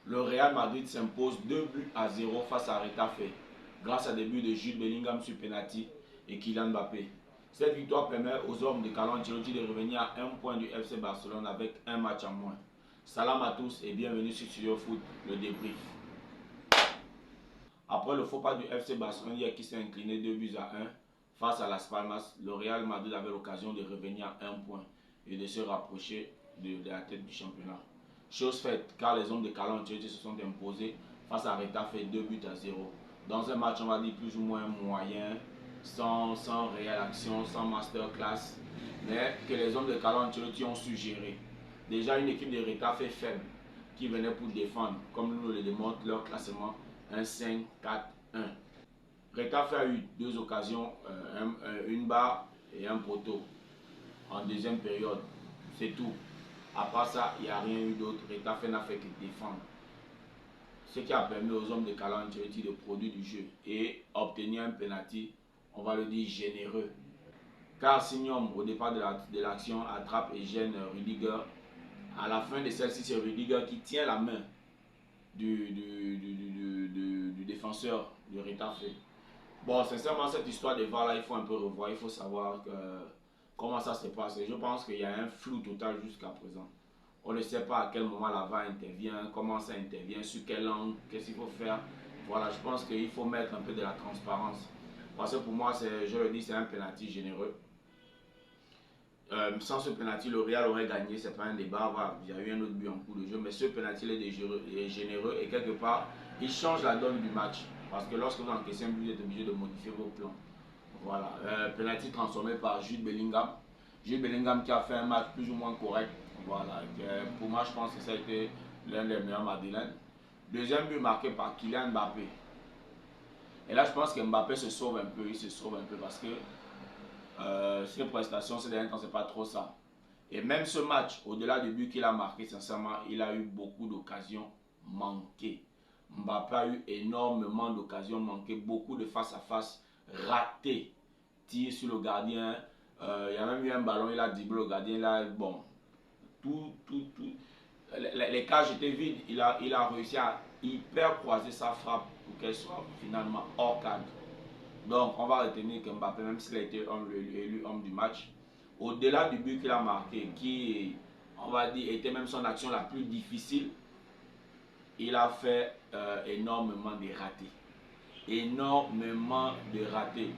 le Real Madrid s'impose 2 buts à 0 face à Retafe grâce à des buts de Jude Bellingham sur penalty et Kylian Mbappé. Cette victoire permet aux hommes de Carlo Ancelotti de revenir à 1 point du FC Barcelone avec un match en moins. Salam à tous et bienvenue sur Studio Foot, le débrief. Après le faux pas du FC Barcelone hier qui s'est incliné 2 buts à 1 face à Las Palmas, le Real Madrid avait l'occasion de revenir à 1 point et de se rapprocher de la tête du championnat. Chose faite car les hommes de Carlo Ancelotti se sont imposés face à Retafe 2 buts à 0 dans un match on va dire plus ou moins moyen, sans réelle action, sans masterclass, mais que les hommes de Carlo Ancelotti ont su gérer. Déjà une équipe de Retafe faible qui venait pour défendre, comme nous le démontre leur classement, un 5-4-1. Retafe a eu 2 occasions, une barre et un poteau en deuxième période. C'est tout. À part ça, il n'y a rien eu d'autre. Retafe n'a fait que défendre. Ce qui a permis aux hommes de Carlo Ancelotti de produire du jeu et obtenir un penalty, on va le dire, généreux. Car Signum, au départ de l'action, attrape et gêne Rudiger. À la fin de celle-ci, c'est Rudiger qui tient la main du défenseur du Retafe. Bon, sincèrement, cette histoire de VAR là, il faut un peu revoir. Il faut savoir comment ça se passe. Et je pense qu'il y a un flou total jusqu'à présent. On ne sait pas à quel moment la VAR intervient, comment ça intervient, sur quel angle, qu'est-ce qu'il faut faire. Voilà, je pense qu'il faut mettre un peu de la transparence. Parce que pour moi, je le dis, c'est un penalty généreux. Sans ce penalty, le Real aurait gagné, c'est pas un débat. Voilà, il y a eu un autre but en cours de jeu, mais ce penalty est généreux et quelque part, il change la donne du match. Parce que lorsque vous encaissez un but, vous êtes obligé de modifier vos plans. Voilà, penalty transformé par Jude Bellingham. Jude Bellingham qui a fait un match plus ou moins correct. Voilà, pour moi, je pense que ça a été l'un des meilleurs Madrilènes. Deuxième but marqué par Kylian Mbappé. Et là, je pense que Mbappé se sauve un peu. Il se sauve un peu parce que ses prestations, ces derniers temps, c'est pas trop ça. Et même ce match, au-delà du but qu'il a marqué, sincèrement, il a eu beaucoup d'occasions manquées. Mbappé a eu énormément d'occasions manquées, beaucoup de face-à-face ratés. Tir sur le gardien, il y a même eu un ballon, il a dribblé le gardien, là, bon, tout. Les cages étaient vides, il a réussi à hyper croiser sa frappe pour qu'elle soit finalement hors cadre. Donc, on va retenir que Mbappé, même s'il a été élu homme du match, au-delà du but qu'il a marqué, qui, on va dire, était même son action la plus difficile, il a fait énormément de ratés. Énormément de ratés.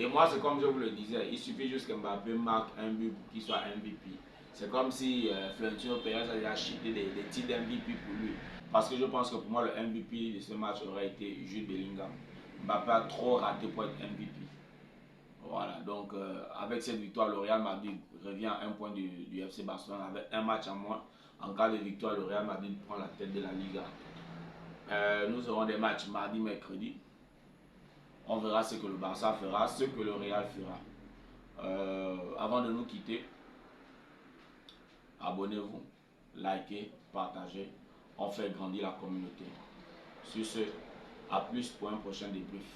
Et moi, c'est comme je vous le disais, il suffit juste que Mbappé marque un but pour qu'il soit MVP. C'est comme si Florentino Pérez avait acheté des titres d'MVP pour lui. Parce que je pense que pour moi, le MVP de ce match aurait été Jude Bellingham. Mbappé a trop raté pour être MVP. Voilà, donc avec cette victoire, le Real Madrid revient à 1 point du FC Barcelone avec un match en moins. En cas de victoire, le Real Madrid prend la tête de la Liga. Nous aurons des matchs mardi, mercredi. On verra ce que le Barça fera, ce que le Real fera. Avant de nous quitter, abonnez-vous, likez, partagez. On fait grandir la communauté. Sur ce, à plus pour un prochain débrief.